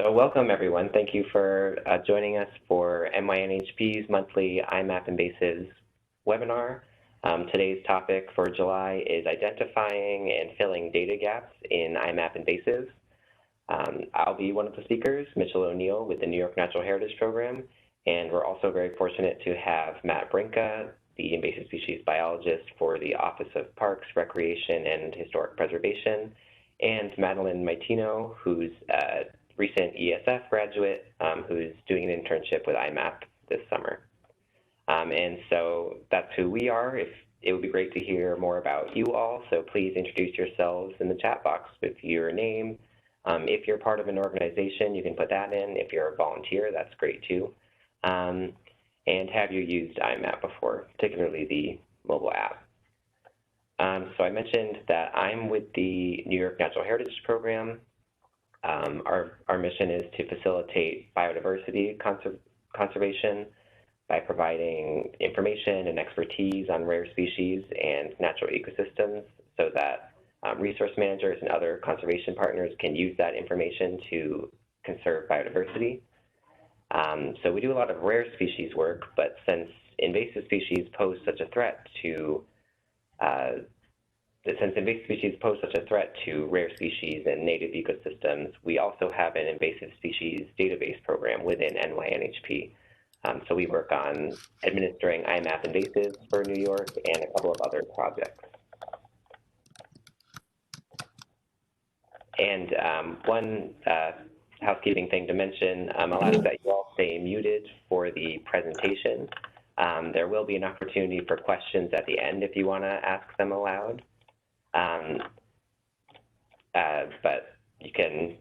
So welcome everyone. Thank you for joining us for NYNHP's monthly iMapInvasives webinar. Today's topic for July is identifying and filling data gaps in iMapInvasives. I'll be one of the speakers, Mitchell O'Neill with the New York Natural Heritage Program, and we're also very fortunate to have Matt Brinka, the invasive species biologist for the Office of Parks, Recreation, and Historic Preservation, and Madeline Maitino, who's a recent ESF graduate who's doing an internship with iMap this summer. And so that's who we are. It would be great to hear more about you all, so please introduce yourselves in the chat box with your name. If you're part of an organization, you can put that in. If you're a volunteer, that's great too. And have you used iMap before, particularly the mobile app? So I mentioned that I'm with the New York Natural Heritage Program. Our mission is to facilitate biodiversity conservation by providing information and expertise on rare species and natural ecosystems so that resource managers and other conservation partners can use that information to conserve biodiversity. So we do a lot of rare species work, but since invasive species pose such a threat to rare species and native ecosystems, we also have an invasive species database program within NYNHP. So we work on administering iMapInvasives for New York and a couple of other projects. And one housekeeping thing to mention, I'll ask that you all stay muted for the presentation. There will be an opportunity for questions at the end if you want to ask them aloud. But you can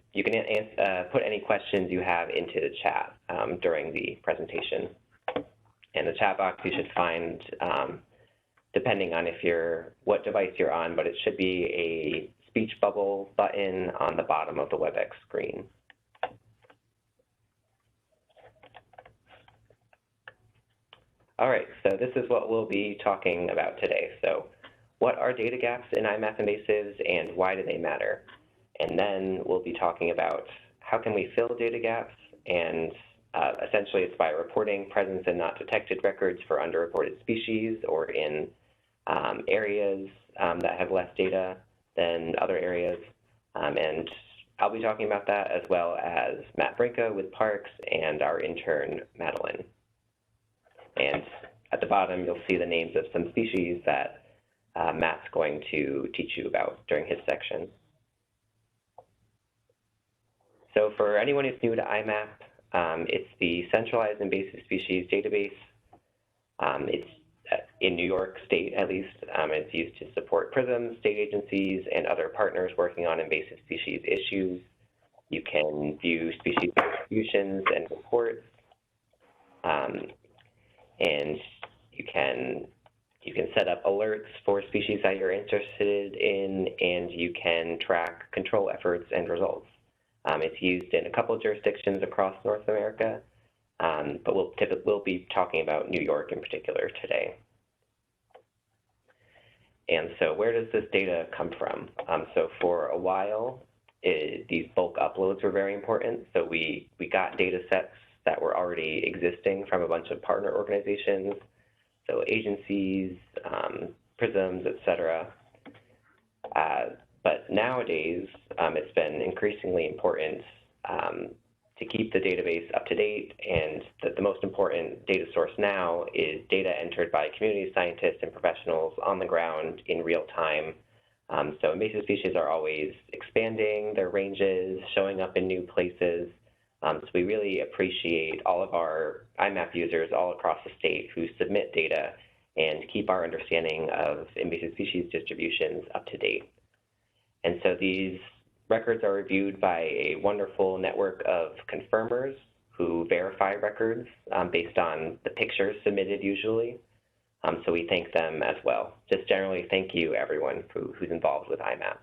put any questions you have into the chat during the presentation. And the chat box you should find, depending on what device you're on, but it should be a speech bubble button on the bottom of the WebEx screen. All right, so this is what we'll be talking about today. So, what are data gaps in iMapInvasives and why do they matter? And then we'll be talking about how can we fill data gaps, and essentially it's by reporting presence and not detected records for underreported species or in areas that have less data than other areas. And I'll be talking about that as well as Matt Brinka with Parks and our intern, Madeline. And at the bottom, you'll see the names of some species that Matt's going to teach you about during his section. So for anyone who's new to iMap, it's the centralized invasive species database. It's in New York State, at least. It's used to support PRISM, state agencies, and other partners working on invasive species issues. You can view species distributions and reports, and you can set up alerts for species that you're interested in, and you can track control efforts and results. It's used in a couple of jurisdictions across North America, but we'll be talking about New York in particular today. And so where does this data come from? So for a while, these bulk uploads were very important. So we got data sets that were already existing from a bunch of partner organizations, so agencies, PRISMs, et cetera. But nowadays, it's been increasingly important to keep the database up to date, and the most important data source now is data entered by community scientists and professionals on the ground in real time. So invasive species are always expanding their ranges, showing up in new places. So we really appreciate all of our iMap users all across the state who submit data and keep our understanding of invasive species distributions up to date. And so these records are reviewed by a wonderful network of confirmers who verify records based on the pictures submitted usually. So we thank them as well. Just generally, thank you everyone who's involved with iMap.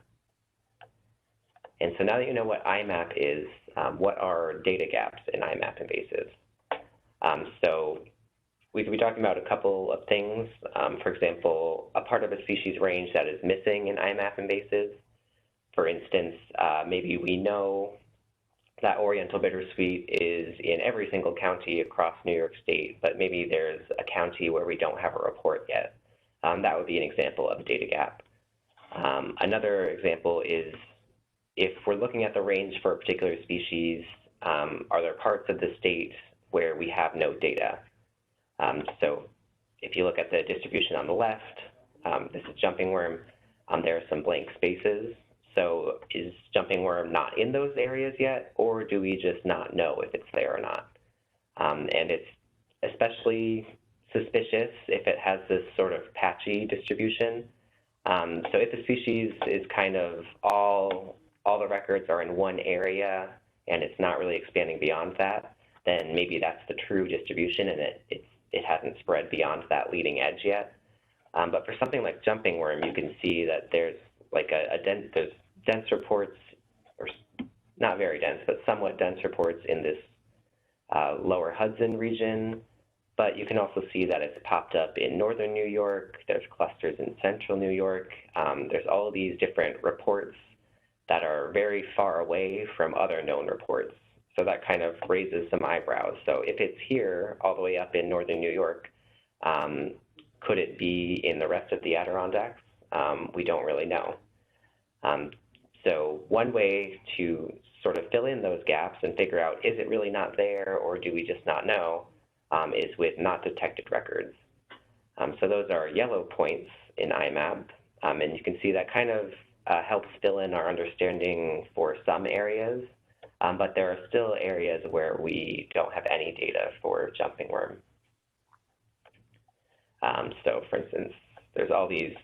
And so now that you know what iMap is, what are data gaps in iMapInvasives? So we could be talking about a couple of things. For example, a part of a species range that is missing in iMapInvasives. For instance, maybe we know that Oriental bittersweet is in every single county across New York State, but maybe there's a county where we don't have a report yet. That would be an example of a data gap. Another example is if we're looking at the range for a particular species, are there parts of the state where we have no data? So if you look at the distribution on the left, this is jumping worm, there are some blank spaces. So is jumping worm not in those areas yet, or do we just not know if it's there or not? And it's especially suspicious if it has this sort of patchy distribution. So if the species is kind of all the records are in one area and it's not really expanding beyond that, then maybe that's the true distribution and it hasn't spread beyond that leading edge yet. But for something like jumping worm, you can see that there's like there's dense reports, or not very dense, but somewhat dense reports in this lower Hudson region. But you can also see that it's popped up in northern New York. There's clusters in central New York. There's all of these different reports that are very far away from other known reports. So that kind of raises some eyebrows. So if it's here all the way up in northern New York, could it be in the rest of the Adirondacks? We don't really know. So one way to sort of fill in those gaps and figure out, is it really not there or do we just not know, is with not detected records. So those are yellow points in iMap, and you can see that kind of helps fill in our understanding for some areas, but there are still areas where we don't have any data for jumping worm. So for instance, there's all these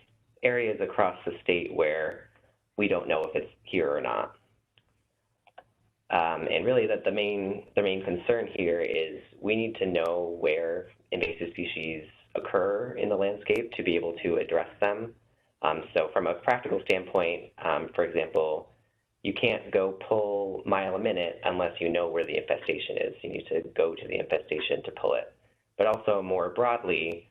areas across the state where we don't know if it's here or not. And really that the main concern here is we need to know where invasive species occur in the landscape to be able to address them. So from a practical standpoint, for example, you can't go pull mile a minute unless you know where the infestation is. You need to go to the infestation to pull it. But also more broadly,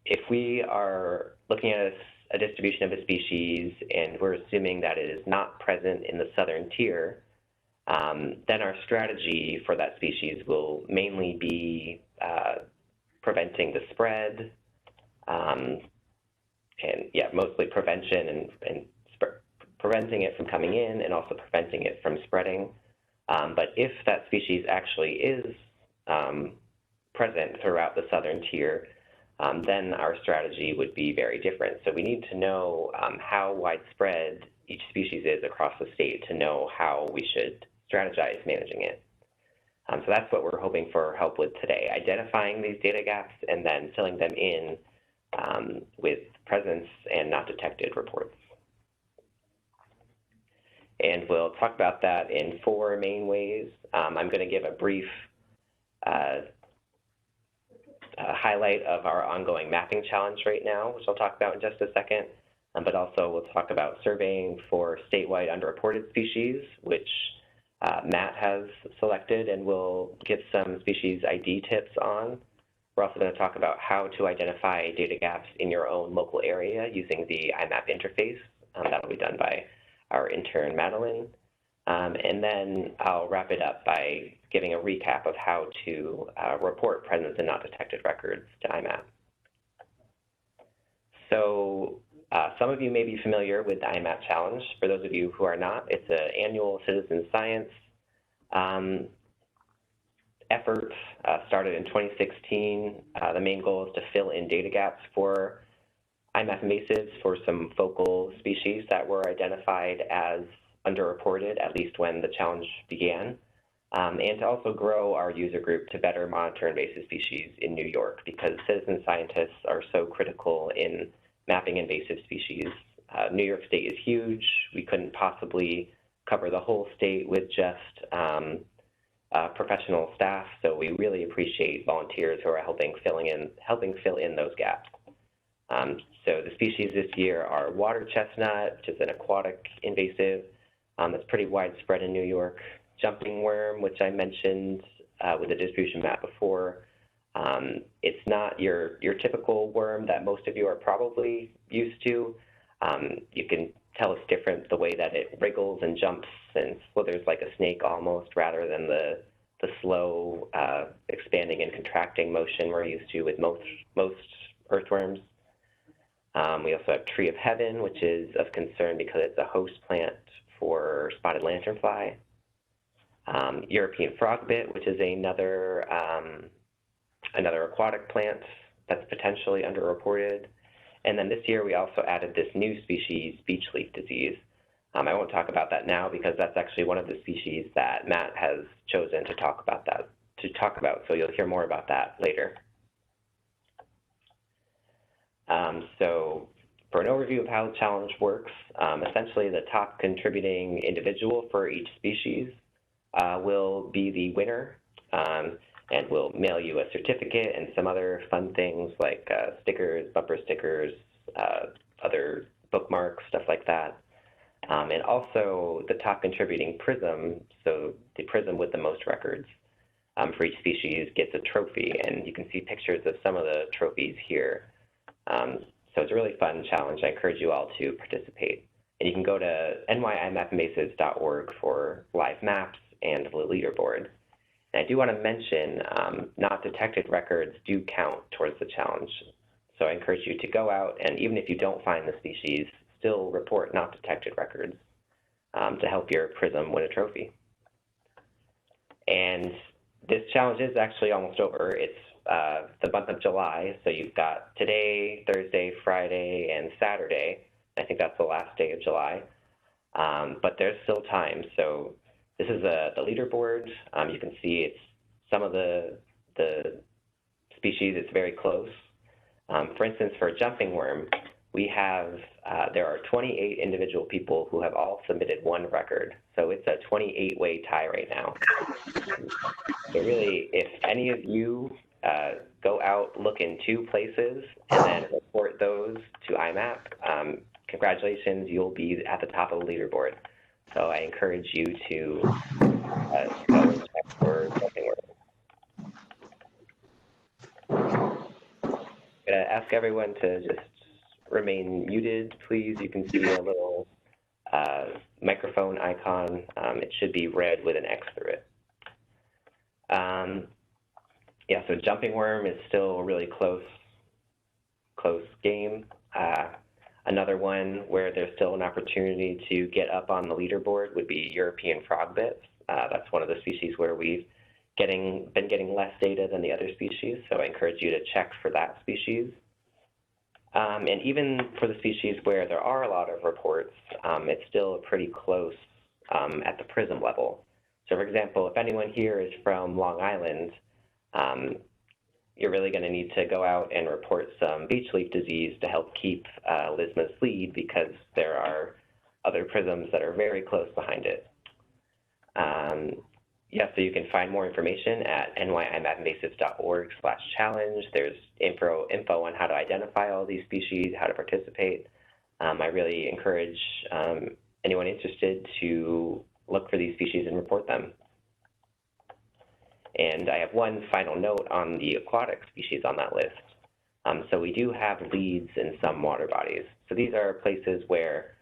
if we are looking at a distribution of a species and we're assuming that it is not present in the southern tier, then our strategy for that species will mainly be preventing the spread, and yeah, mostly prevention and preventing it from coming in and also preventing it from spreading. But if that species actually is present throughout the southern tier, then our strategy would be very different. So we need to know how widespread each species is across the state to know how we should strategize managing it. So that's what we're hoping for help with today, identifying these data gaps and then filling them in with presence and not detected reports. And we'll talk about that in 4 main ways. I'm going to give a brief highlight of our ongoing mapping challenge right now, which I'll talk about in just a second. But also we'll talk about surveying for statewide underreported species, which Matt has selected and will give some species ID tips on. We're also going to talk about how to identify data gaps in your own local area using the iMap interface. That'll be done by our intern, Madeline. And then I'll wrap it up by giving a recap of how to report presence and not detected records to iMap. So some of you may be familiar with the iMap challenge. For those of you who are not, it's an annual citizen science effort, started in 2016. The main goal is to fill in data gaps for iMapInvasives for some focal species that were identified as underreported, at least when the challenge began, and to also grow our user group to better monitor invasive species in New York, because citizen scientists are so critical in mapping invasive species. New York State is huge. We couldn't possibly cover the whole state with just professional staff, so we really appreciate volunteers who are helping fill in those gaps. So the species this year are water chestnut, which is an aquatic invasive that's pretty widespread in New York. Jumping worm, which I mentioned with the distribution map before. It's not your typical worm that most of you are probably used to. You can tell it's different the way that it wriggles and jumps and slithers like a snake almost, rather than the slow expanding and contracting motion we're used to with most earthworms. We also have Tree of Heaven, which is of concern because it's a host plant for spotted lanternfly. European frogbit, which is another aquatic plant that's potentially underreported. And then this year we also added this new species, beach leaf disease. I won't talk about that now because that's actually one of the species that Matt has chosen to talk about so you'll hear more about that later. So for an overview of how the challenge works, essentially the top contributing individual for each species will be the winner, and we'll mail you a certificate and some other fun things like stickers, bumper stickers, other bookmarks, stuff like that. And also the top contributing prism, so the prism with the most records for each species gets a trophy, and you can see pictures of some of the trophies here. So it's a really fun challenge. I encourage you all to participate. And you can go to iMapInvasives.org for live maps and the leaderboard. And I do want to mention not detected records do count towards the challenge. So I encourage you to go out, and even if you don't find the species, still report not detected records to help your prism win a trophy. And this challenge is actually almost over. It's the month of July, so you've got today, Thursday, Friday, and Saturday. I think that's the last day of July, but there's still time. So this is the leaderboard. You can see it's some of the species. It's very close. For instance, for a jumping worm, we have there are 28 individual people who have all submitted one record. So it's a 28-way tie right now. So really, if any of you go out, look in 2 places, and then report those to iMap, congratulations, you'll be at the top of the leaderboard. So I encourage you to go and check for jumping worms. I'm going to ask everyone to just remain muted, please. You can see a little microphone icon. It should be red with an X through it. Yeah, so jumping worm is still a really close game. Another one where there's still an opportunity to get up on the leaderboard would be European frogbit. That's one of the species where we've been getting less data than the other species, so I encourage you to check for that species. And even for the species where there are a lot of reports, it's still pretty close at the prism level. So for example, if anyone here is from Long Island, you're really going to need to go out and report some beach leaf disease to help keep Lisma's lead, because there are other prisms that are very close behind it. Yeah, so you can find more information at nyimappinvasives.org/challenge. There's info on how to identify all these species, how to participate. I really encourage anyone interested to look for these species and report them. And I have one final note on the aquatic species on that list. So we do have leads in some water bodies. So these are places where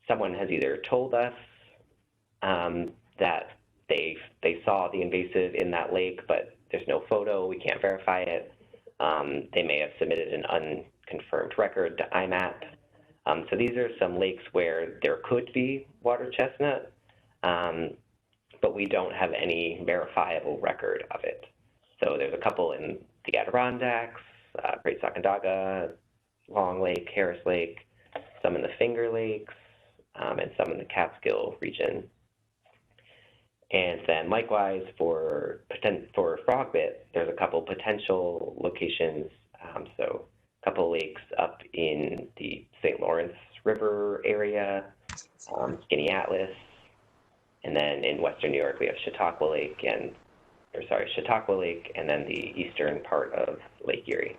someone has either told us that they saw the invasive in that lake, but there's no photo, we can't verify it. They may have submitted an unconfirmed record to iMap. So these are some lakes where there could be water chestnut, but we don't have any verifiable record of it. So there's a couple in the Adirondacks, Great Sacandaga, Long Lake, Harris Lake, some in the Finger Lakes, and some in the Catskill region. And then likewise for frogbit, there's a couple potential locations. So a couple lakes up in the St. Lawrence River area, Skinny Atlas, and then in Western New York we have Chautauqua Lake, and then the eastern part of Lake Erie.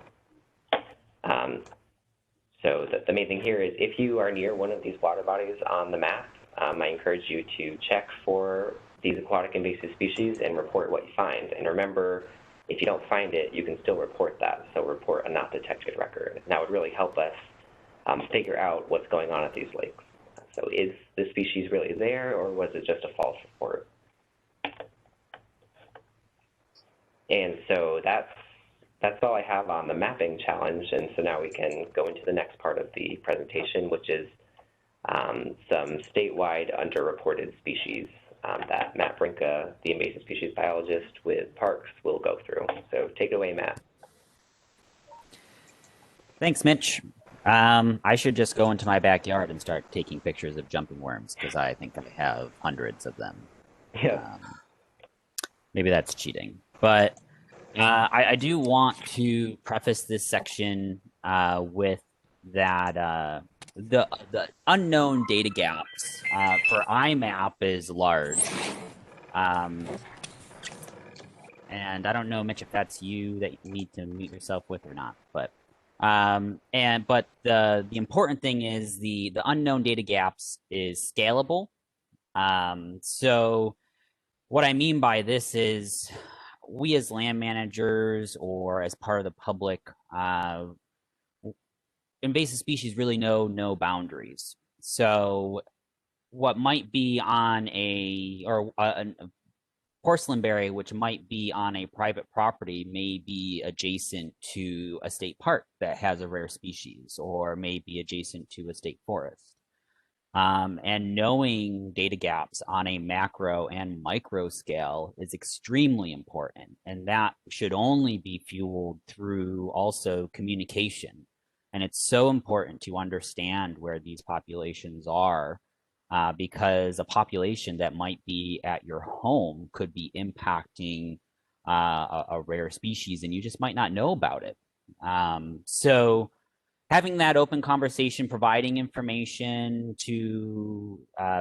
So the main thing here is if you are near one of these water bodies on the map, I encourage you to check for these aquatic invasive species and report what you find. And remember, if you don't find it, you can still report that. So report a not detected record. And that would really help us figure out what's going on at these lakes. So is the species really there, or was it just a false report? And so that's all I have on the mapping challenge, and so now we can go into the next part of the presentation, which is some statewide underreported species that Matt Brinka, the invasive species biologist with Parks, will go through. So take it away, Matt. Thanks, Mitch. I should just go into my backyard and start taking pictures of jumping worms because I think I have hundreds of them. Yeah. Maybe that's cheating, but I do want to preface this section with that the unknown data gaps for iMap is large. And I don't know, Mitch, if that's you that you need to meet yourself with or not, but the important thing is the unknown data gaps is scalable. So what I mean by this is we as land managers or as part of the public, invasive species really know no boundaries. So what might be on a porcelain berry, which might be on a private property, may be adjacent to a state park that has a rare species, or may be adjacent to a state forest. And knowing data gaps on a macro and micro scale is extremely important. And that should only be fueled through also communication. And it's so important to understand where these populations are because a population that might be at your home could be impacting a rare species and you just might not know about it. So having that open conversation, providing information to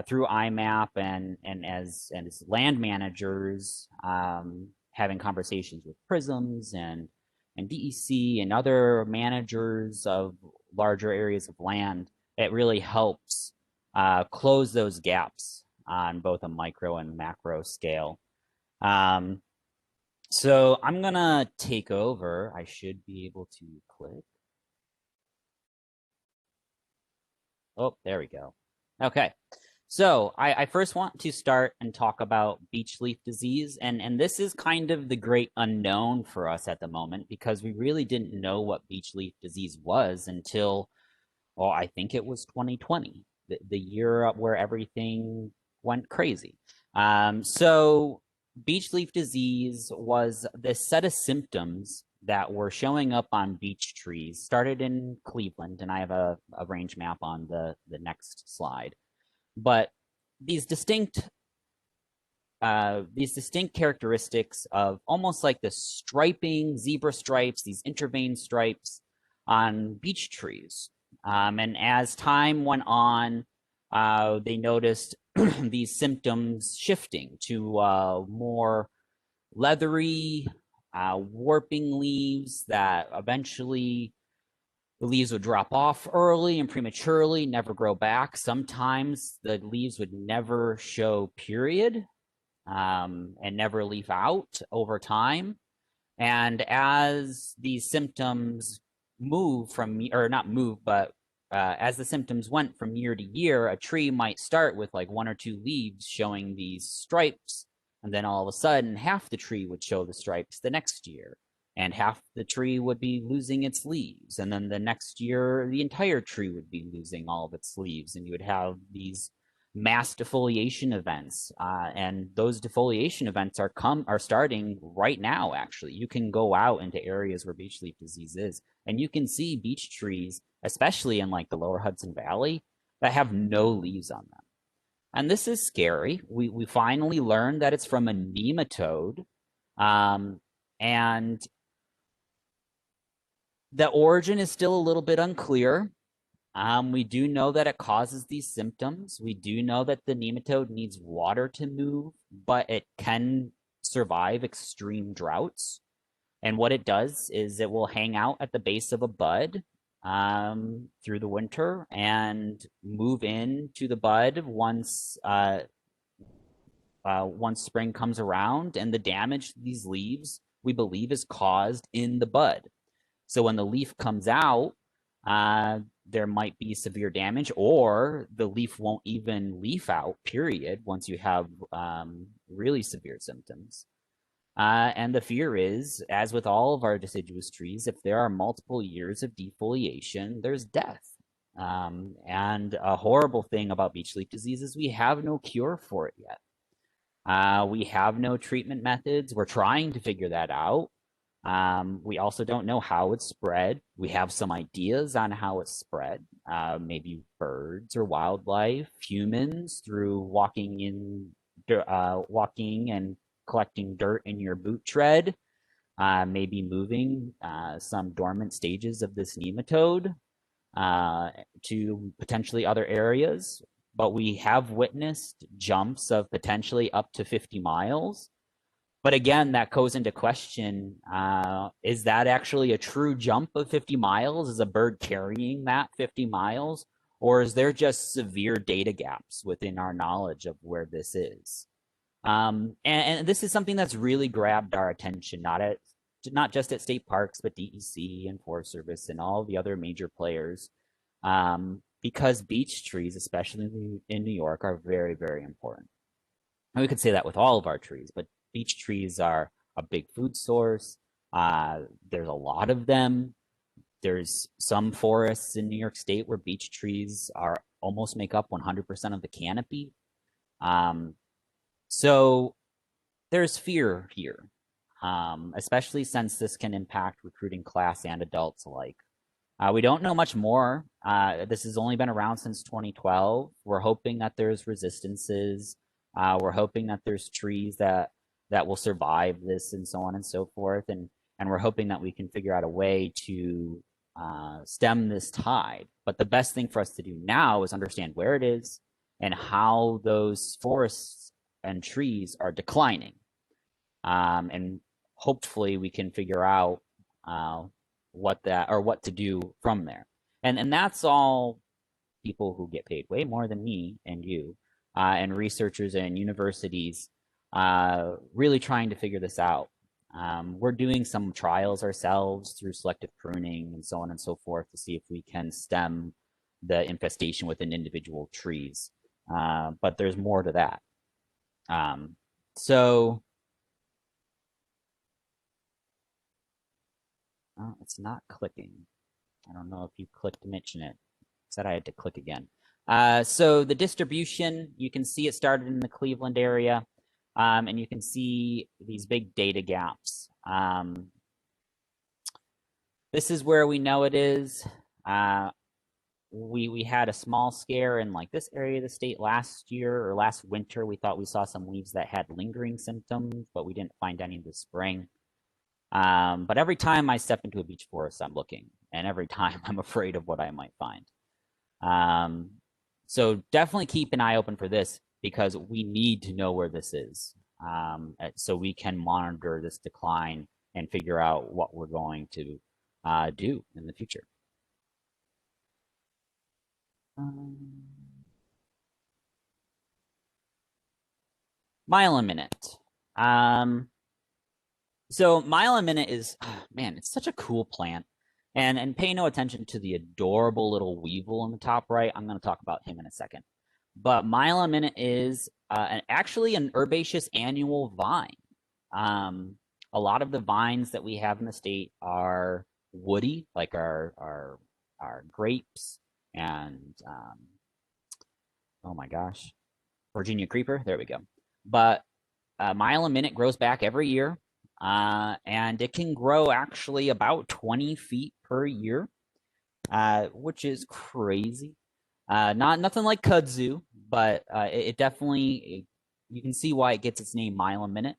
through iMap and as land managers, having conversations with prisms and DEC and other managers of larger areas of land, it really helps close those gaps on both a micro and macro scale. So I'm gonna take over. I should be able to click. Oh, there we go. Okay. So I first want to start and talk about beech leaf disease. And this is kind of the great unknown for us at the moment because we really didn't know what beech leaf disease was until, well, I think it was 2020, the year where everything went crazy. So beech leaf disease was this set of symptoms that were showing up on beech trees, started in Cleveland, and I have a range map on the next slide. But these distinct characteristics of almost like the striping, zebra stripes, these intervene stripes on beech trees. And as time went on, they noticed these symptoms shifting to more leathery, warping leaves that eventually the leaves would drop off early and prematurely, never grow back. Sometimes the leaves would never show period and never leaf out over time. And as these symptoms move from, or not move, but as the symptoms went from year to year, a tree might start with like 1 or 2 leaves showing these stripes. And then all of a sudden, half the tree would show the stripes the next year, and half the tree would be losing its leaves. And then the next year, the entire tree would be losing all of its leaves. And you would have these mass defoliation events. And those defoliation events are starting right now, actually. You can go out into areas where beech leaf disease is, and you can see beech trees, especially in like the lower Hudson Valley, that have no leaves on them. And this is scary. We finally learned that it's from a nematode. And the origin is still a little bit unclear. We do know that it causes these symptoms. We do know that the nematode needs water to move, but it can survive extreme droughts. And what it does is it will hang out at the base of a bud through the winter and move into the bud once spring comes around, and the damage to these leaves, we believe, is caused in the bud. So when the leaf comes out, there might be severe damage, or the leaf won't even leaf out, period, once you have really severe symptoms. And the fear is, as with all of our deciduous trees, if there are multiple years of defoliation, there's death. And a horrible thing about beech leaf disease is we have no cure for it yet. We have no treatment methods. We're trying to figure that out. We also don't know how it's spread. We have some ideas on how it's spread. Maybe birds or wildlife, humans through walking and collecting dirt in your boot tread, maybe moving some dormant stages of this nematode to potentially other areas. But we have witnessed jumps of potentially up to 50 miles. But again, that goes into question, is that actually a true jump of 50 miles? Is a bird carrying that 50 miles? Or is there just severe data gaps within our knowledge of where this is? And this is something that's really grabbed our attention, not just at state parks, but DEC and Forest Service and all the other major players, because beech trees, especially in New York, are very, very important. And we could say that with all of our trees, but beech trees are a big food source. There's a lot of them. There's some forests in New York State where beech trees almost make up 100% of the canopy. So there's fear here, especially since this can impact recruiting class and adults alike. We don't know much more. This has only been around since 2012. We're hoping that there's resistances. We're hoping that there's trees that will survive this and so on and so forth. And we're hoping that we can figure out a way to stem this tide. But the best thing for us to do now is understand where it is and how those forests and trees are declining. And hopefully we can figure out what to do from there. And that's all people who get paid way more than me and you, and researchers and universities really trying to figure this out. We're doing some trials ourselves through selective pruning and so on and so forth to see if we can stem the infestation within individual trees. But there's more to that. Oh, it's not clicking. I don't know if you clicked to mention it. Said I had to click again. So the distribution, you can see it started in the Cleveland area, and you can see these big data gaps. This is where we know it is. We had a small scare in like this area of the state last year or last winter. We thought we saw some leaves that had lingering symptoms, but we didn't find any this spring. But every time I step into a beech forest, I'm looking, and every time I'm afraid of what I might find. So definitely keep an eye open for this, because we need to know where this is, so we can monitor this decline and figure out what we're going to do in the future. Mile a minute. So mile a minute is, man, it's such a cool plant. And pay no attention to the adorable little weevil in the top right. I'm going to talk about him in a second. But mile a minute is actually an herbaceous annual vine. A lot of the vines that we have in the state are woody, like our grapes and oh my gosh, Virginia creeper. There we go. But mile a minute grows back every year. And it can grow actually about 20 feet per year, which is crazy. Nothing like kudzu, but it definitely, you can see why it gets its name mile a minute.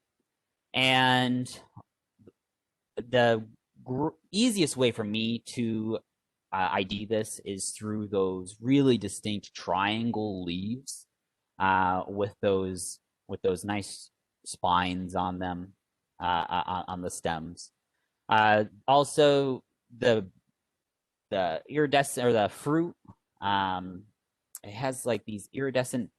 And the easiest way for me to ID this is through those really distinct triangle leaves with those nice spines on them. On the stems. Also, the iridescent, or the fruit, it has like these iridescent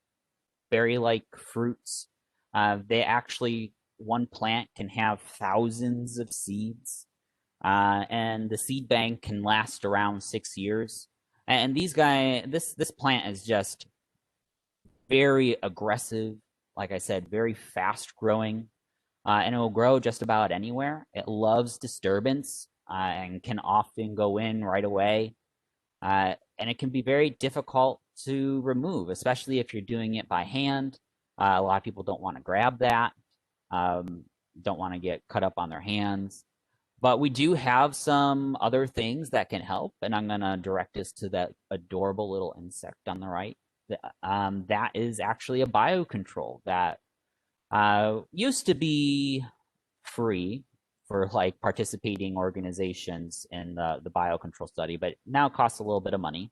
berry-like fruits. They actually, one plant can have thousands of seeds, and the seed bank can last around 6 years. And this plant is just very aggressive. Like I said, very fast growing, and it will grow just about anywhere. It loves disturbance and can often go in right away. And it can be very difficult to remove, especially if you're doing it by hand. A lot of people don't want to grab that, um, don't want to get cut up on their hands. But we do have some other things that can help, and I'm going to direct us to that adorable little insect on the right. That is actually a biocontrol that used to be free for like participating organizations in the biocontrol study, but now costs a little bit of money.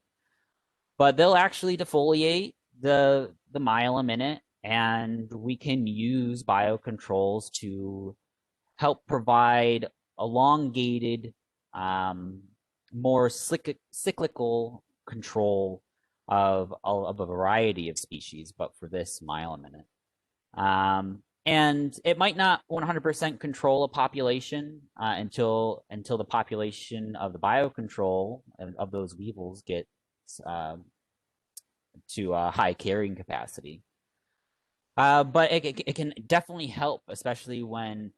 But they'll actually defoliate the myelin in it, and we can use biocontrols to help provide elongated, um, more cyclical control of a variety of species, but for this myelin in it. And it might not 100% control a population until the population of the biocontrol of those weevils gets to a high carrying capacity. But it can definitely help, especially when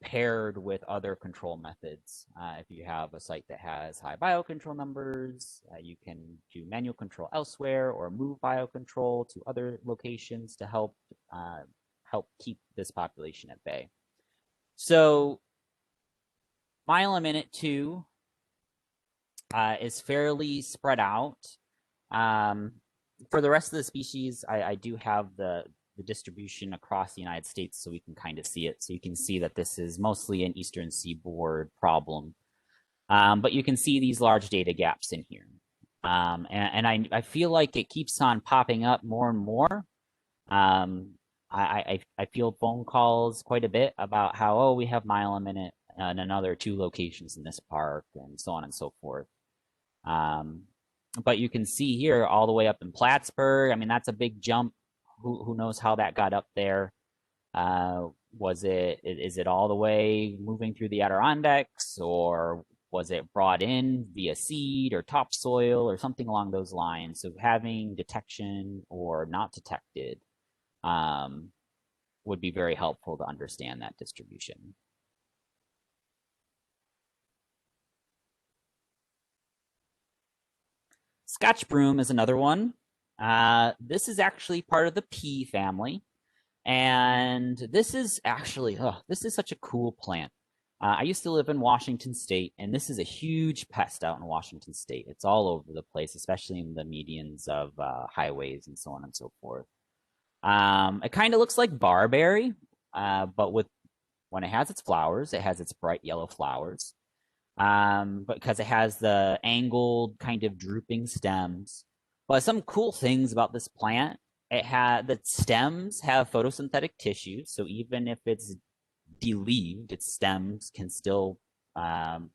paired with other control methods. If you have a site that has high biocontrol numbers, you can do manual control elsewhere or move biocontrol to other locations to help keep this population at bay. So myelin too is fairly spread out. For the rest of the species, I do have the distribution across the United States so we can kind of see it. So you can see that this is mostly an Eastern Seaboard problem. But you can see these large data gaps in here. And I feel like it keeps on popping up more and more. I field phone calls quite a bit about how, oh, we have myelin in another 2 locations in this park, and so on and so forth. But you can see here all the way up in Plattsburgh. I mean, that's a big jump. Who knows how that got up there? Is it all the way moving through the Adirondacks, or was it brought in via seed or topsoil or something along those lines? So having detection or not detected would be very helpful to understand that distribution. Scotch broom is another one. This is actually part of the pea family. And this is actually, this is such a cool plant. I used to live in Washington State, and this is a huge pest out in Washington State. It's all over the place, especially in the medians of highways and so on and so forth. It kind of looks like barberry, but when it has its flowers, it has its bright yellow flowers. But because it has the angled kind of drooping stems. But some cool things about this plant, the stems have photosynthetic tissue, so even if it's deleaved, its stems can still go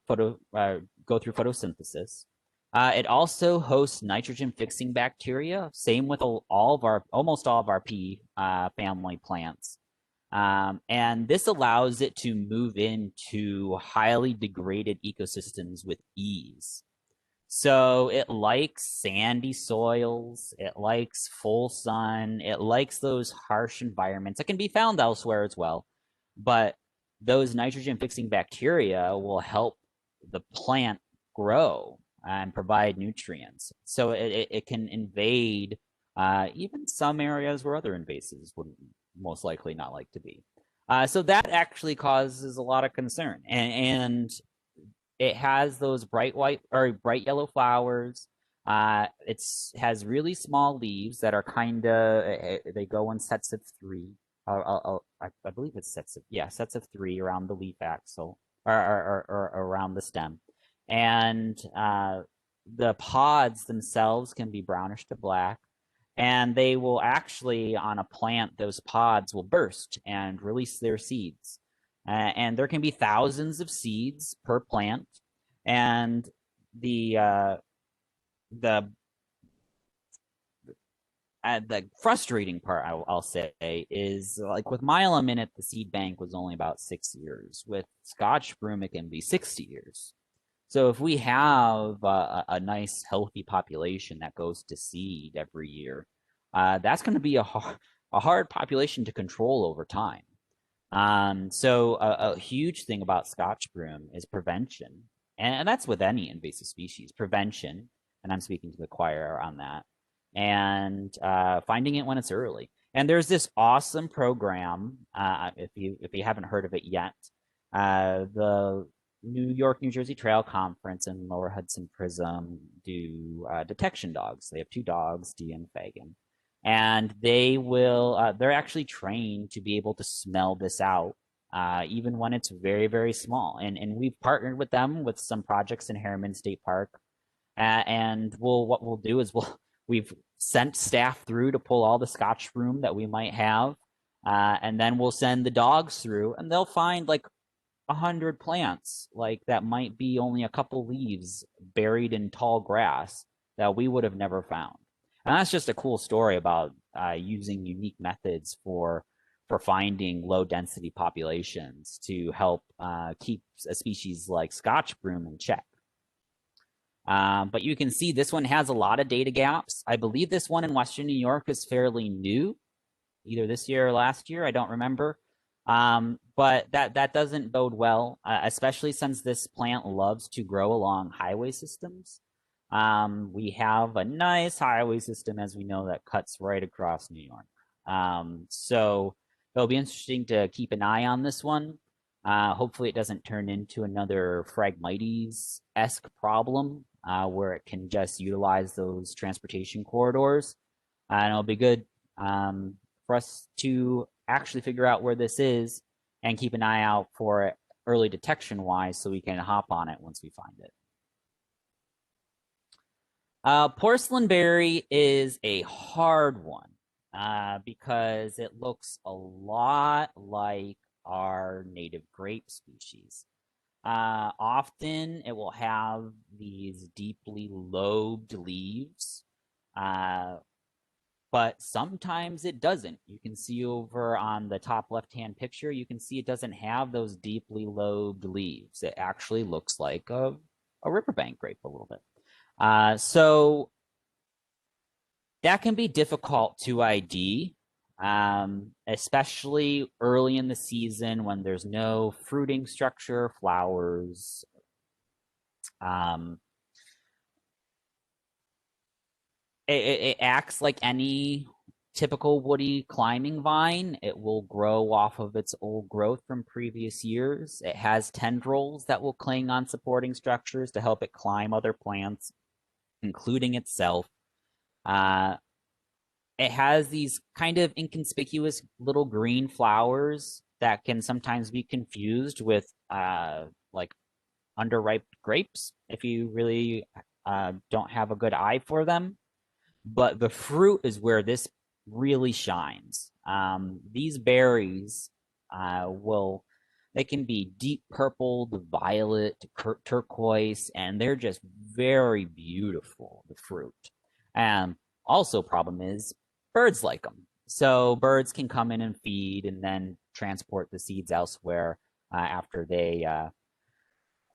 through photosynthesis. It also hosts nitrogen fixing bacteria. Same with almost all of our pea family plants. And this allows it to move into highly degraded ecosystems with ease. So it likes sandy soils, it likes full sun, it likes those harsh environments. It can be found elsewhere as well, but those nitrogen fixing bacteria will help the plant grow and provide nutrients. So it can invade even some areas where other invasives would most likely not like to be. So that actually causes a lot of concern. And it has those bright white or bright yellow flowers. It has really small leaves that are kind of, they go in sets of 3. I believe it's sets of 3 around the leaf axil or around the stem. And the pods themselves can be brownish to black. And they will actually, on a plant, those pods will burst and release their seeds. And there can be thousands of seeds per plant. And the frustrating part, I'll say, is like with myelin the seed bank was only about 6 years. With Scotch broom, it can be 60 years. So if we have a nice healthy population that goes to seed every year, that's going to be a hard population to control over time. So a huge thing about Scotch broom is prevention, and that's with any invasive species, prevention. And I'm speaking to the choir on that, and finding it when it's early. And there's this awesome program. If you haven't heard of it yet, the New York, New Jersey Trail Conference and Lower Hudson Prism do detection dogs. They have two dogs, Dee and Fagin, and they're actually trained to be able to smell this out even when it's very, very small. And we've partnered with them with some projects in Harriman State Park. And what we'll do is we've sent staff through to pull all the Scotch broom that we might have, and then we'll send the dogs through, and they'll find like 100 plants like that might be only a couple leaves buried in tall grass that we would have never found. And that's just a cool story about using unique methods for finding low density populations to help keep a species like Scotch broom in check. But you can see this one has a lot of data gaps. I believe this one in Western New York is fairly new, either this year or last year. I don't remember. But that doesn't bode well, especially since this plant loves to grow along highway systems. We have a nice highway system, as we know, that cuts right across New York. So it'll be interesting to keep an eye on this one. Hopefully it doesn't turn into another Phragmites-esque problem where it can just utilize those transportation corridors. And it'll be good for us to actually figure out where this is and keep an eye out for it early detection wise so we can hop on it once we find it. Porcelain berry is a hard one because it looks a lot like our native grape species. Often it will have these deeply lobed leaves, but sometimes it doesn't. You can see over on the top left-hand picture, you can see it doesn't have those deeply lobed leaves. It actually looks like a riverbank grape a little bit. So that can be difficult to ID, especially early in the season when there's no fruiting structure, flowers. It acts like any typical woody climbing vine. It will grow off of its old growth from previous years. It has tendrils that will cling on supporting structures to help it climb other plants, including itself. It has these kind of inconspicuous little green flowers that can sometimes be confused with like underripe grapes if you really don't have a good eye for them. But the fruit is where this really shines. These berries they can be deep purple to violet to turquoise, and they're just very beautiful, the fruit. Also, problem is birds like them. So birds can come in and feed and then transport the seeds elsewhere after they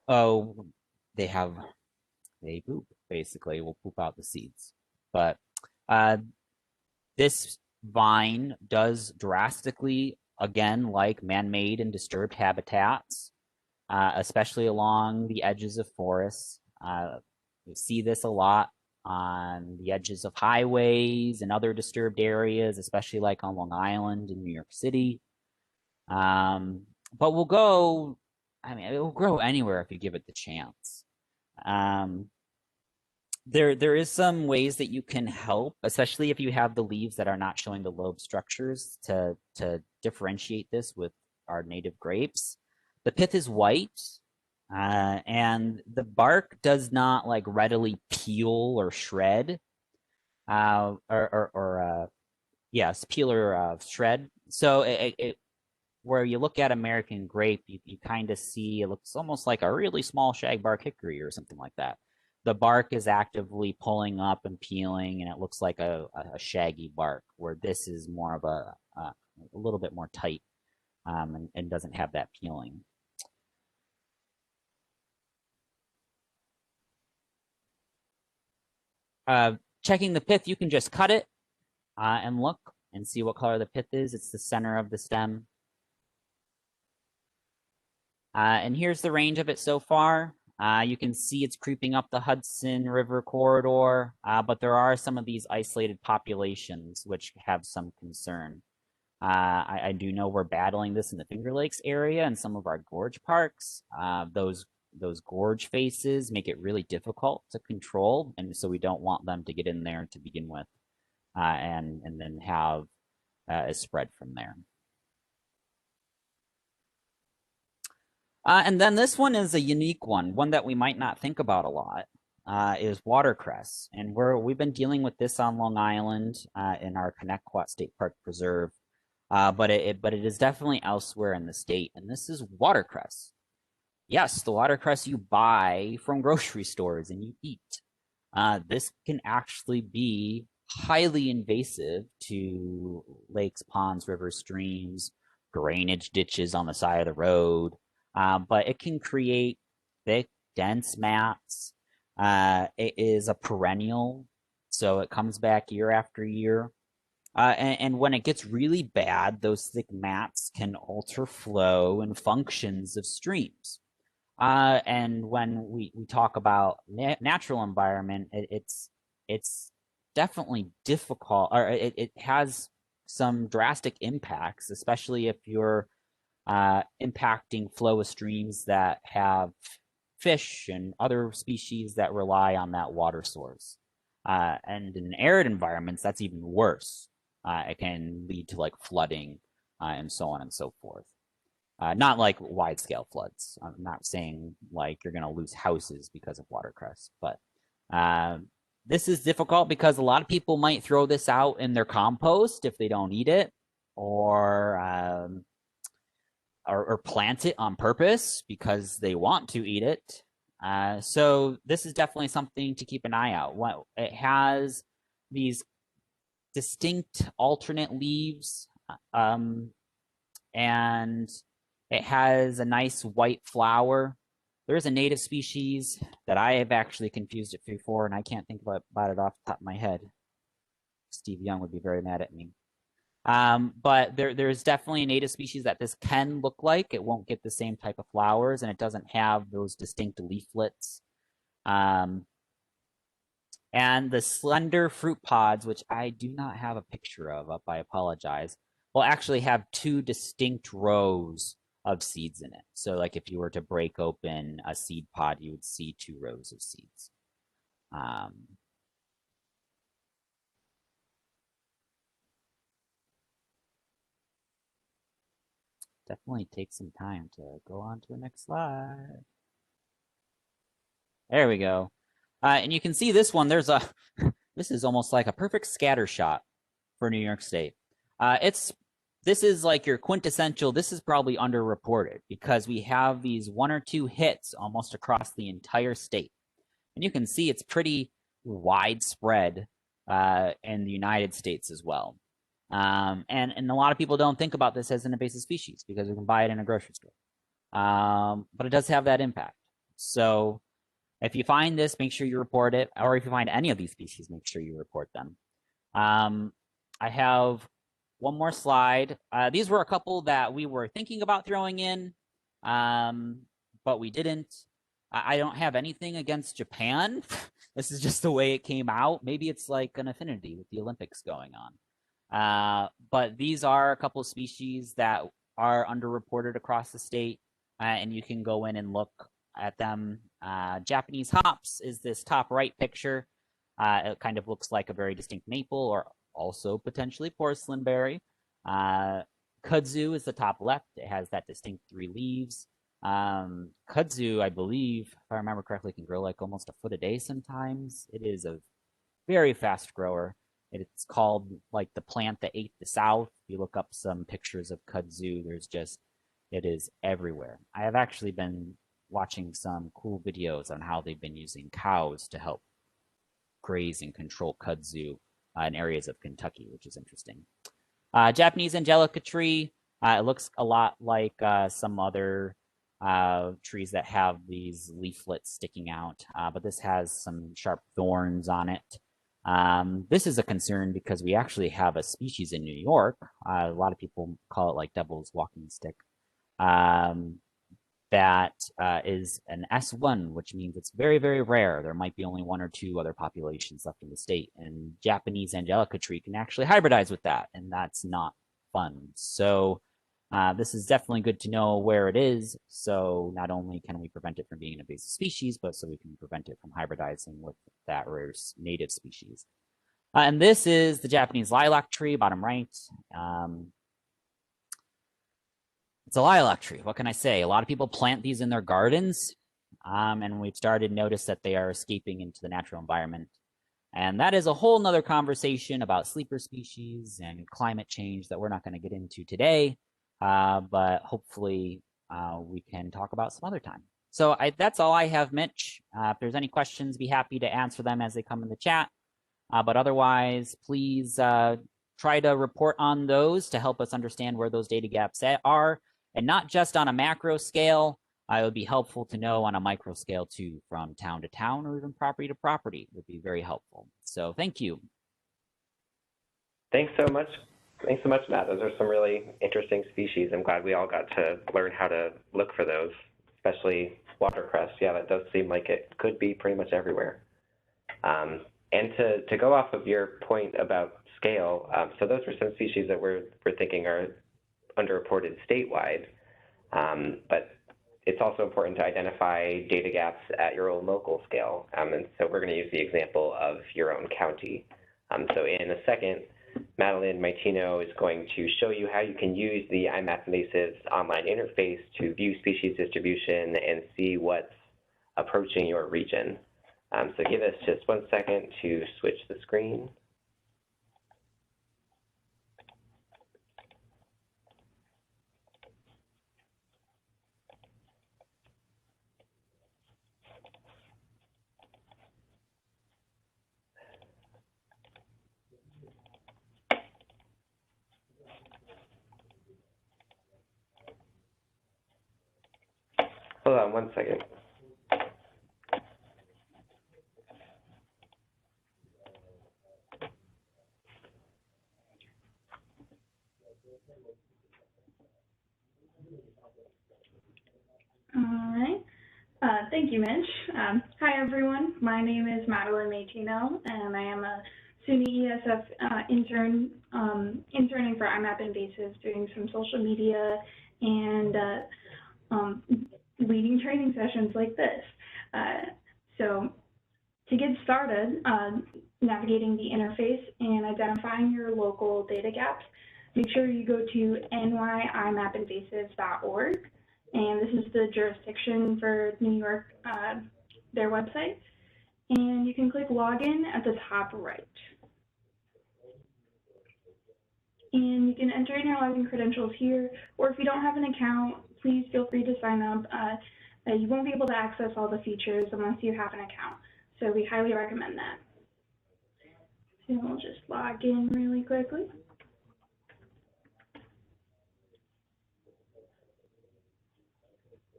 they poop, basically. Will poop out the seeds. But this vine does drastically, again, like man-made and disturbed habitats, especially along the edges of forests. You see this a lot on the edges of highways and other disturbed areas, especially like on Long Island in New York City. But it will grow anywhere if you give it the chance. There is some ways that you can help, especially if you have the leaves that are not showing the lobe structures to differentiate this with our native grapes. The pith is white, and the bark does not like readily peel or shred, yes, peel or shred. So where you look at American grape, you kind of see it looks almost like a really small shagbark hickory or something like that. The bark is actively pulling up and peeling, and it looks like a shaggy bark, where this is more of a little bit more tight and doesn't have that peeling. Checking the pith, you can just cut it and look and see what color the pith is. It's the center of the stem. And here's the range of it so far. You can see it's creeping up the Hudson River corridor, but there are some of these isolated populations which have some concern. I do know we're battling this in the Finger Lakes area and some of our gorge parks. Those gorge faces make it really difficult to control, and so we don't want them to get in there to begin with, and then have a spread from there. And then this one is a unique one that we might not think about a lot, is watercress. And we've been dealing with this on Long Island in our Connecticut State Park Preserve, but it is definitely elsewhere in the state. And this is watercress. Yes, the watercress you buy from grocery stores and you eat. This can actually be highly invasive to lakes, ponds, rivers, streams, drainage ditches on the side of the road. But it can create thick, dense mats. It is a perennial, so it comes back year after year. And when it gets really bad, those thick mats can alter flow and functions of streams. And when we talk about natural environment, it's definitely difficult, or it has some drastic impacts, especially if you're impacting flow of streams that have fish and other species that rely on that water source. And in arid environments, that's even worse. It can lead to like flooding and so on and so forth. Not like wide scale floods. I'm not saying like you're going to lose houses because of watercress, but this is difficult because a lot of people might throw this out in their compost if they don't eat it, or plant it on purpose because they want to eat it. So this is definitely something to keep an eye out. It has these distinct alternate leaves, and it has a nice white flower. There is a native species that I have actually confused it before, and I can't think about it off the top of my head. Steve Young would be very mad at me. But there's definitely a native species that this can look like. It won't get the same type of flowers, and it doesn't have those distinct leaflets. And the slender fruit pods, which I do not have a picture of up, I apologize, will actually have two distinct rows of seeds in it. So like if you were to break open a seed pod, you would see two rows of seeds. Definitely take some time to go on to the next slide. There we go. And you can see this one, there's a, this is almost like a perfect scatter shot for New York State. This is like your quintessential, this is probably underreported because we have these one or two hits almost across the entire state. And you can see it's pretty widespread in the United States as well. And a lot of people don't think about this as an invasive species because you can buy it in a grocery store. But it does have that impact. So if you find this, make sure you report it. Or if you find any of these species, make sure you report them. I have one more slide. These were a couple that we were thinking about throwing in, but we didn't. I don't have anything against Japan. This is just the way it came out. Maybe it's like an affinity with the Olympics going on. But these are a couple of species that are underreported across the state, and you can go in and look at them. Japanese hops is this top right picture. It kind of looks like a very distinct maple or also potentially porcelain berry. Kudzu is the top left. It has that distinct three leaves. Kudzu, I believe, if I remember correctly, can grow like almost a foot a day sometimes. It is a very fast grower. It's called like the plant that ate the South. If you look up some pictures of kudzu, it is everywhere. I have actually been watching some cool videos on how they've been using cows to help graze and control kudzu in areas of Kentucky, which is interesting. Japanese angelica tree. It looks a lot like some other trees that have these leaflets sticking out, but this has some sharp thorns on it. This is a concern because we actually have a species in New York. A lot of people call it like devil's walking stick. Um, that is an S1, which means it's very, very rare. There might be only one or two other populations left in the state. And Japanese Angelica tree can actually hybridize with that, and that's not fun. So this is definitely good to know where it is. So not only can we prevent it from being an invasive species, but so we can prevent it from hybridizing with that rare native species. And this is the Japanese lilac tree, bottom right. It's a lilac tree. What can I say? A lot of people plant these in their gardens, and we've started to notice that they are escaping into the natural environment. And that is a whole nother conversation about sleeper species and climate change that we're not going to get into today, but hopefully we can talk about some other time. So that's all I have, Mitch. If there's any questions, be happy to answer them as they come in the chat. But otherwise, please try to report on those to help us understand where those data gaps are, and not just on a macro scale. It would be helpful to know on a micro scale too, from town to town or even property to property would be very helpful. So thank you. Thanks so much. Thanks so much, Matt. Those are some really interesting species. I'm glad we all got to learn how to look for those, especially watercress. Yeah, that does seem like it could be pretty much everywhere. And to go off of your point about scale, so those are some species that we're thinking are underreported statewide, but it's also important to identify data gaps at your own local scale. And so we're going to use the example of your own county. So in a second, Madeline Maitino is going to show you how you can use the iMapInvasives online interface to view species distribution and see what's approaching your region. So give us just 1 second to switch the screen. Hold on 1 second. All right. Thank you, Mitch. Hi, everyone. My name is Madeline Maitino, and I am a SUNY ESF intern, interning for iMapInvasives, doing some social media and leading training sessions like this. So to get started, navigating the interface and identifying your local data gaps, make sure you go to nyimapinvasives.org. And this is the jurisdiction for New York, their website. And you can click login at the top right. And you can enter in your login credentials here, or if you don't have an account, please feel free to sign up. You won't be able to access all the features unless you have an account. So we highly recommend that. So we'll just log in really quickly.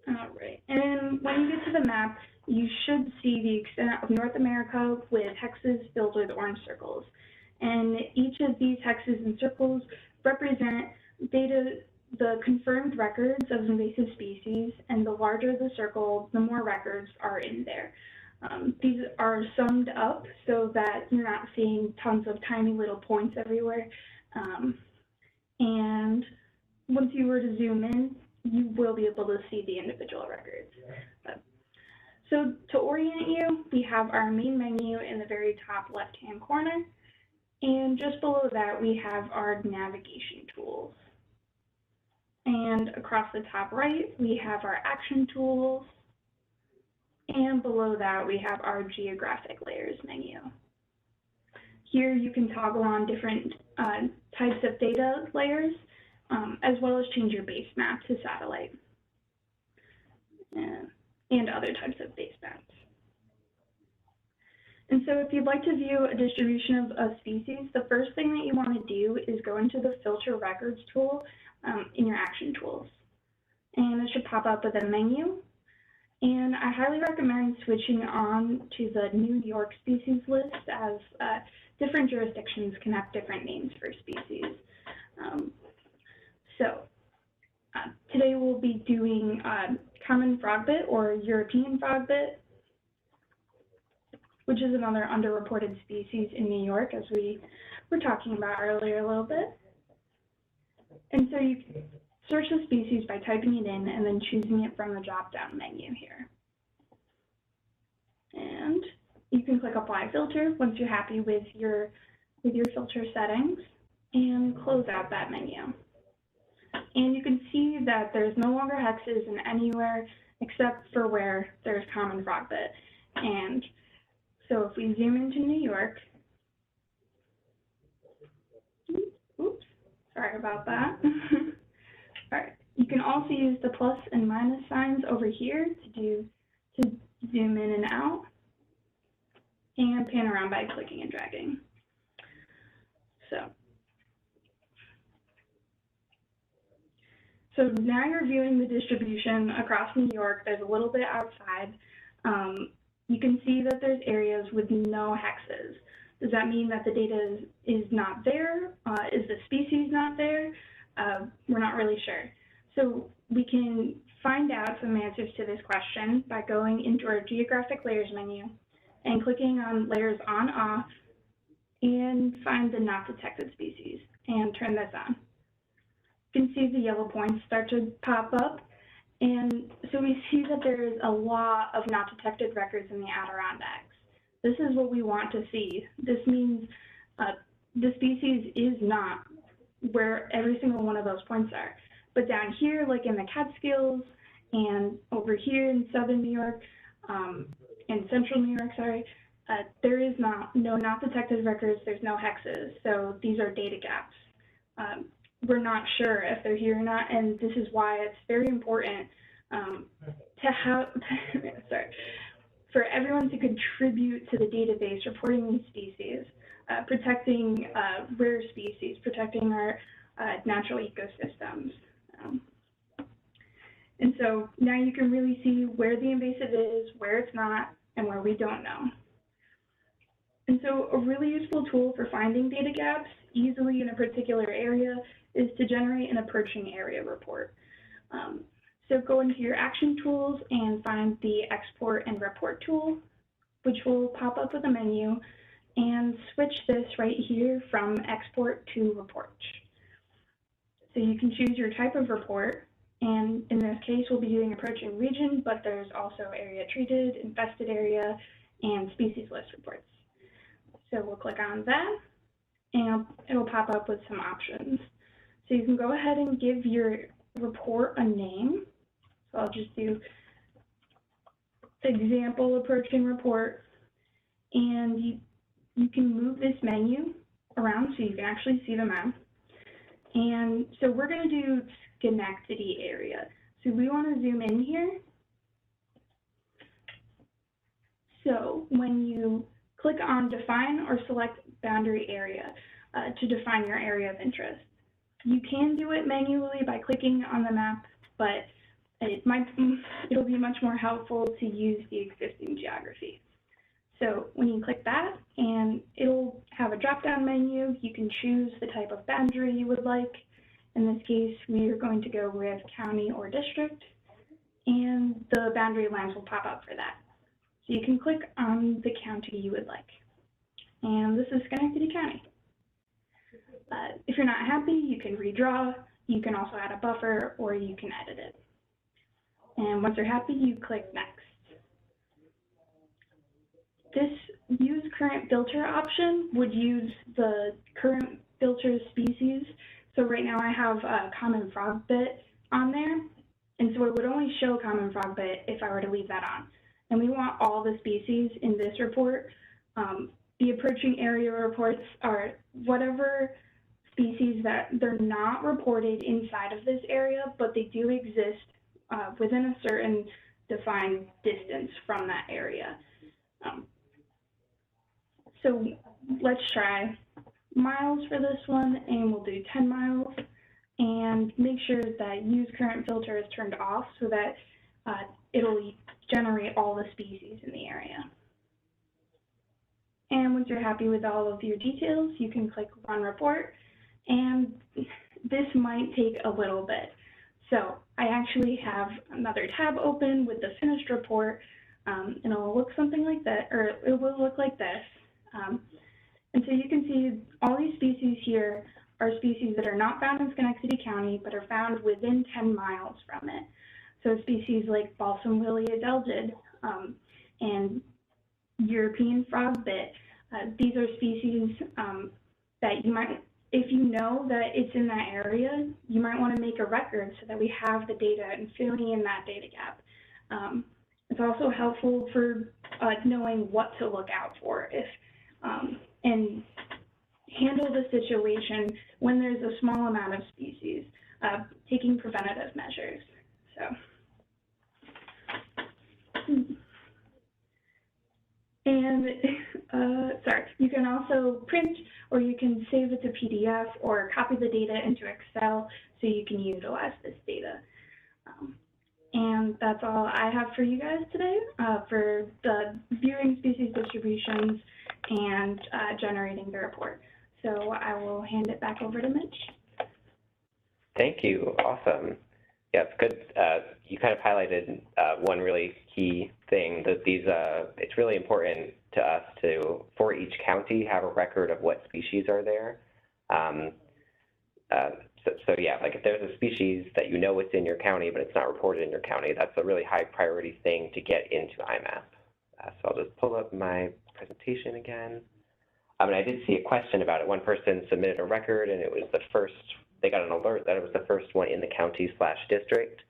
All right, and when you get to the map, you should see the extent of North America with hexes filled with orange circles. And each of these hexes and circles represent the confirmed records of invasive species, and the larger the circle, the more records are in there. These are summed up so that you're not seeing tons of tiny little points everywhere. And once you were to zoom in, you will be able to see the individual records. So to orient you, we have our main menu in the very top left-hand corner. And just below that, we have our navigation tools. And across the top right, we have our action tools. And below that, we have our geographic layers menu. Here you can toggle on different types of data layers, as well as change your base map to satellite and other types of base maps. And so if you'd like to view a distribution of a species, the first thing that you want to do is go into the Filter Records tool in your Action Tools. And it should pop up with a menu. And I highly recommend switching on to the New York species list, as different jurisdictions can have different names for species. Today we'll be doing common frogbit or European frogbit, which is another underreported species in New York, as we were talking about earlier a little bit. And so you can search the species by typing it in and then choosing it from the drop-down menu here. And you can click Apply Filter once you're happy with your filter settings, and close out that menu. And you can see that there's no longer hexes in anywhere except for where there's common frogbit. And so if we zoom into New York, oops, sorry about that. All right, you can also use the plus and minus signs over here to zoom in and out, and pan around by clicking and dragging. So now you're viewing the distribution across New York. There's a little bit outside. You can see that there's areas with no hexes. Does that mean that the data is not there? Is the species not there? We're not really sure. So we can find out some answers to this question by going into our geographic layers menu and clicking on layers on off, and find the not detected species and turn this on. You can see the yellow points start to pop up, and so we see that there is a lot of not detected records in the Adirondacks. This is what we want to see. This means the species is not where every single one of those points are. But down here, like in the Catskills, and over here in southern New York, in central New York, sorry, there is no not detected records, there's no hexes, so these are data gaps. We're not sure if they're here or not, and this is why it's very important to have, for everyone to contribute to the database reporting these species, protecting rare species, protecting our natural ecosystems. And so now you can really see where the invasive is, where it's not, and where we don't know. And so a really useful tool for finding data gaps easily in a particular area is to generate an approaching area report. So go into your action tools and find the export and report tool, which will pop up with a menu, and switch this right here from export to report. So you can choose your type of report, and in this case we'll be doing approaching region, but there's also area treated, infested area, and species list reports. So we'll click on that, and it'll pop up with some options. So you can go ahead and give your report a name. So I'll just do example approaching report, and you can move this menu around so you can actually see the map. And so we're going to do Schenectady area. So we want to zoom in here. So when you click on define or select boundary area to define your area of interest, you can do it manually by clicking on the map, but it'll be much more helpful to use the existing geography. So when you click that, and it'll have a drop-down menu, you can choose the type of boundary you would like. In this case, we are going to go with county or district, and the boundary lines will pop up for that. So you can click on the county you would like. And this is Schenectady County. If you're not happy, you can redraw. You can also add a buffer, or you can edit it. And once you're happy, you click next. This use current filter option would use the current filter species. So right now I have a common frogbit on there, and so it would only show common frogbit if I were to leave that on. And we want all the species in this report. The approaching area reports are whatever species that they're not reported inside of this area, but they do exist within a certain defined distance from that area. So let's try miles for this one, and we'll do 10 miles, and make sure that use current filter is turned off so that it'll generate all the species in the area. And once you're happy with all of your details, you can click Run Report, and this might take a little bit. So I actually have another tab open with the finished report, and it'll look something like that, or it will look like this. And so you can see all these species here are species that are not found in Schenectady County, but are found within 10 miles from it. So species like balsam willia delgid and European frogbit. These are species that you might, if you know that it's in that area, you might want to make a record so that we have the data and filling in that data gap. It's also helpful for knowing what to look out for and handle the situation when there's a small amount of species, taking preventative measures. And sorry, you can also print, or you can save it to PDF or copy the data into Excel so you can utilize this data. And that's all I have for you guys today for the viewing species distributions and generating the report. So I will hand it back over to Mitch. Thank you. Awesome. Yeah, it's good. You kind of highlighted one really key thing that it's really important to us to, for each county, have a record of what species are there. So yeah, like if there's a species that you know it's in your county, but it's not reported in your county, that's a really high priority thing to get into iMap. So I'll just pull up my presentation again. And I did see a question about it. One person submitted a record, and it was the first, they got an alert that it was the first one in the county/district.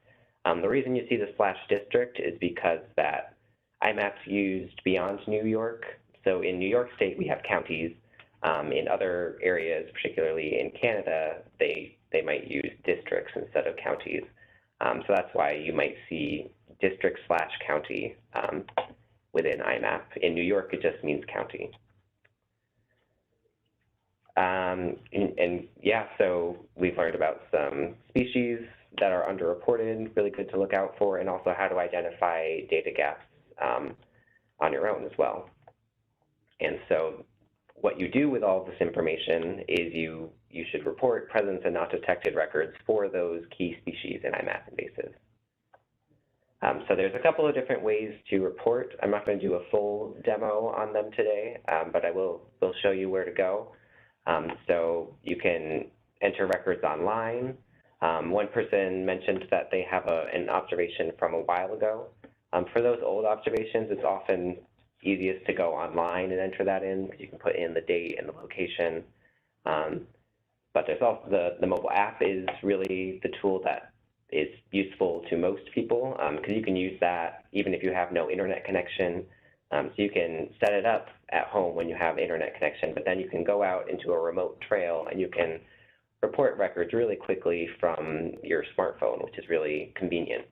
The reason you see the /district is because that iMap's used beyond New York. So in New York State, we have counties. In other areas, particularly in Canada, they might use districts instead of counties. So that's why you might see district/county within iMap. In New York, it just means county. And yeah, so we've learned about some species that are underreported, really good to look out for, and also how to identify data gaps on your own as well. And so what you do with all of this information is you should report presence and not detected records for those key species in iMapInvasives. So there's a couple of different ways to report. I'm not going to do a full demo on them today, but I will show you where to go. So you can enter records online. One person mentioned that they have an observation from a while ago. For those old observations, it's often easiest to go online and enter that in because you can put in the date and the location. But there's also the mobile app is really the tool that is useful to most people because you can use that even if you have no internet connection. So you can set it up at home when you have internet connection, but then you can go out into a remote trail and you can report records really quickly from your smartphone, which is really convenient.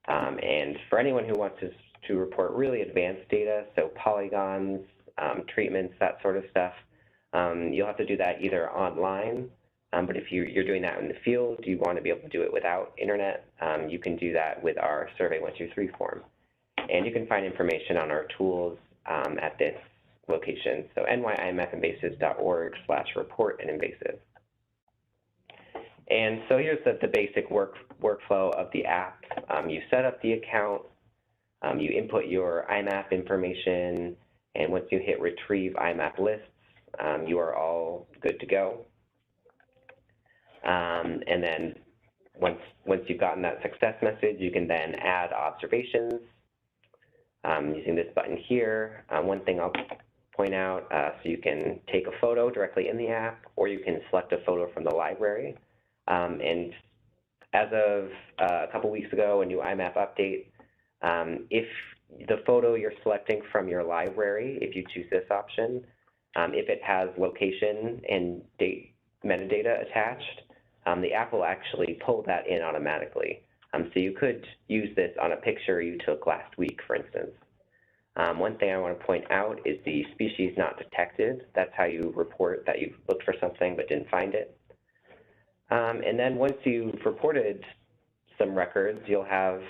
And for anyone who wants to report really advanced data, so polygons, treatments, that sort of stuff, you'll have to do that either online, but if you're doing that in the field, you want to be able to do it without internet, you can do that with our Survey 123 form. And you can find information on our tools at this location, so nyimappinvasives.org/report-an-invasive. And so here's the basic workflow of the app. You set up the account, you input your IMAP information, and once you hit Retrieve IMAP Lists, you are all good to go. And then once you've gotten that success message, you can then add observations using this button here. One thing I'll point out, so you can take a photo directly in the app, or you can select a photo from the library. And as of a couple weeks ago, a new IMAP update, if the photo you're selecting from your library, if you choose this option, if it has location and date metadata attached, the app will actually pull that in automatically. So you could use this on a picture you took last week, for instance. One thing I want to point out is the species not detected. That's how you report that you've looked for something but didn't find it. And then once you've reported some records, you'll have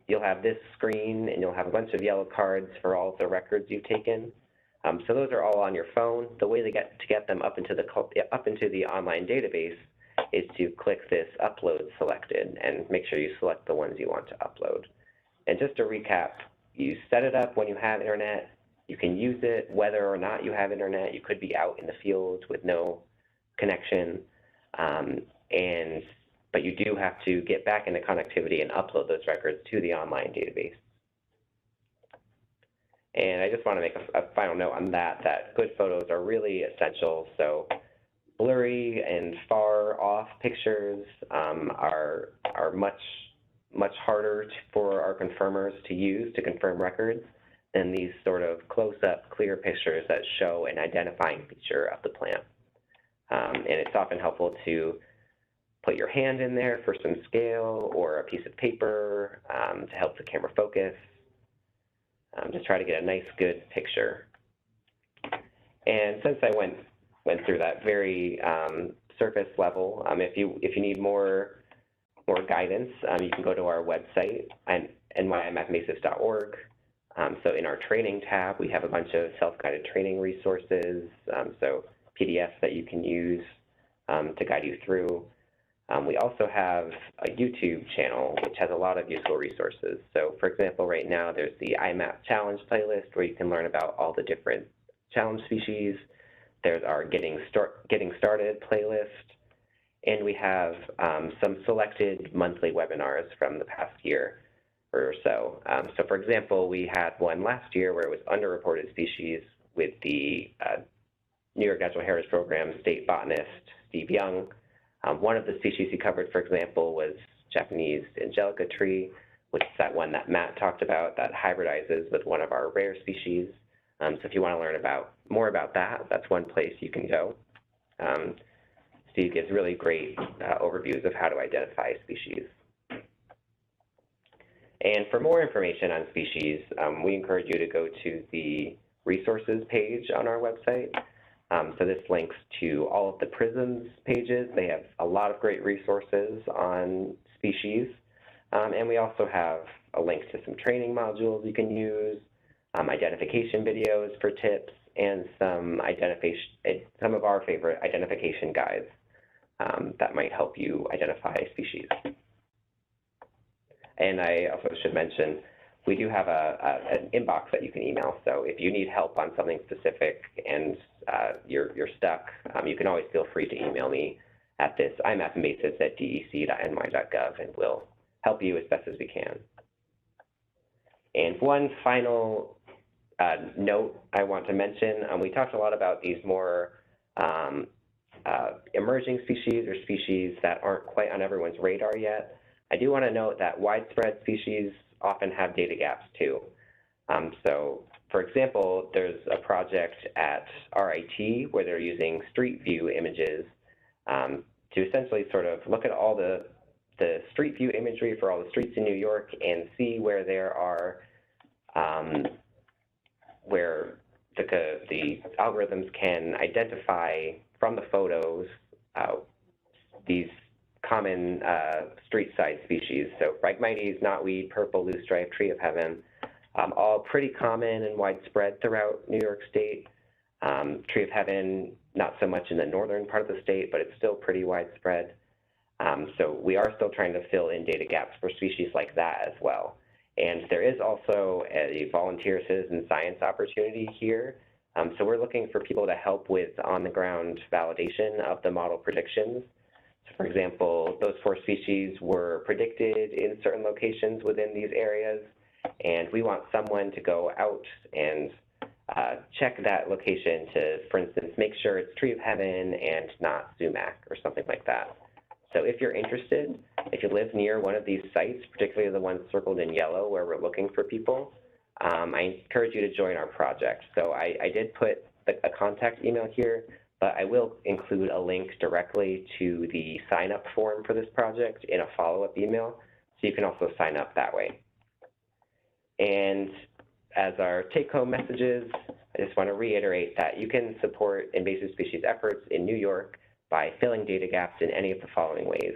you'll have this screen and you'll have a bunch of yellow cards for all of the records you've taken. So those are all on your phone. The way to get them up into the online database is to click this upload selected and make sure you select the ones you want to upload. And just to recap, you set it up when you have internet. You can use it whether or not you have internet. You could be out in the field with no connection, but you do have to get back into connectivity and upload those records to the online database. And I just want to make a final note on that good photos are really essential. So blurry and far off pictures are much harder for our confirmers to use to confirm records than these sort of close-up, clear pictures that show an identifying feature of the plant. And it's often helpful to put your hand in there for some scale or a piece of paper to help the camera focus. Just try to get a nice, good picture. And since I went through that very surface level, if you need more guidance, you can go to our website, iMapInvasives.org. So in our training tab, we have a bunch of self-guided training resources, so PDFs that you can use to guide you through. We also have a YouTube channel, which has a lot of useful resources. So for example, right now there's the iMap challenge playlist where you can learn about all the different challenge species. There's our Getting Started playlist. And we have some selected monthly webinars from the past year or so. So for example, we had one last year where it was underreported species with the New York Natural Heritage Program state botanist, Steve Young. One of the species he covered, for example, was Japanese angelica tree, which is that one that Matt talked about that hybridizes with one of our rare species. So if you want to learn more about that, that's one place you can go. Steve gives really great overviews of how to identify species. And for more information on species, we encourage you to go to the resources page on our website. So this links to all of the PRISMs pages. They have a lot of great resources on species. And we also have a link to some training modules you can use, identification videos for tips, and some of our favorite identification guides that might help you identify species. And I also should mention, we do have an inbox that you can email. So if you need help on something specific and you're stuck, you can always feel free to email me at this iMapInvasives@dec.ny.gov, and we'll help you as best as we can. And one final note I want to mention, we talked a lot about these more emerging species or species that aren't quite on everyone's radar yet. I do want to note that widespread species often have data gaps too. So for example, there's a project at RIT where they're using street view images to essentially sort of look at all the street view imagery for all the streets in New York and see where there are, where the algorithms can identify from the photos these common street side species. So Phragmites, knotweed, purple loosestrife, tree of heaven, all pretty common and widespread throughout New York State. Tree of heaven, not so much in the northern part of the state, but it's still pretty widespread. So we are still trying to fill in data gaps for species like that as well. And there is also a volunteer citizen science opportunity here. So we're looking for people to help with on-the-ground validation of the model predictions. So for example, those 4 species were predicted in certain locations within these areas, and we want someone to go out and check that location to, for instance, make sure it's tree of heaven and not sumac or something like that. So if you're interested, if you live near one of these sites, particularly the ones circled in yellow where we're looking for people, I encourage you to join our project. So I did put a contact email here, but I will include a link directly to the sign-up form for this project in a follow-up email, so you can also sign up that way. And as our take-home messages, I just want to reiterate that you can support invasive species efforts in New York by filling data gaps in any of the following ways.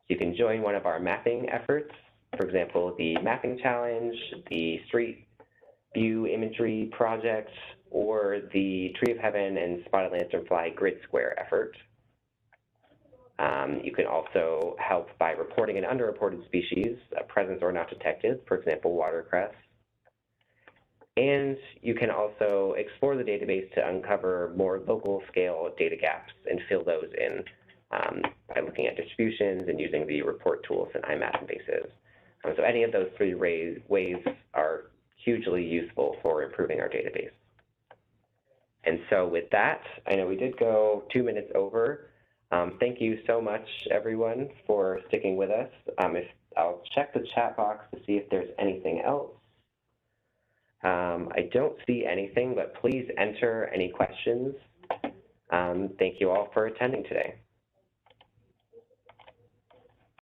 You can join one of our mapping efforts. for example, the mapping challenge, the street view imagery project, or the Tree of Heaven and Spotted Lanternfly grid square effort. You can also help by reporting an underreported species, presence or not detected, for example, watercress. And you can also explore the database to uncover more local scale data gaps and fill those in by looking at distributions and using the report tools in iMapInvasives. So any of those three ways are hugely useful for improving our database. And so with that, I know we did go 2 minutes over. Thank you so much, everyone, for sticking with us. I'll check the chat box to see if there's anything else. I don't see anything, but please enter any questions. Thank you all for attending today.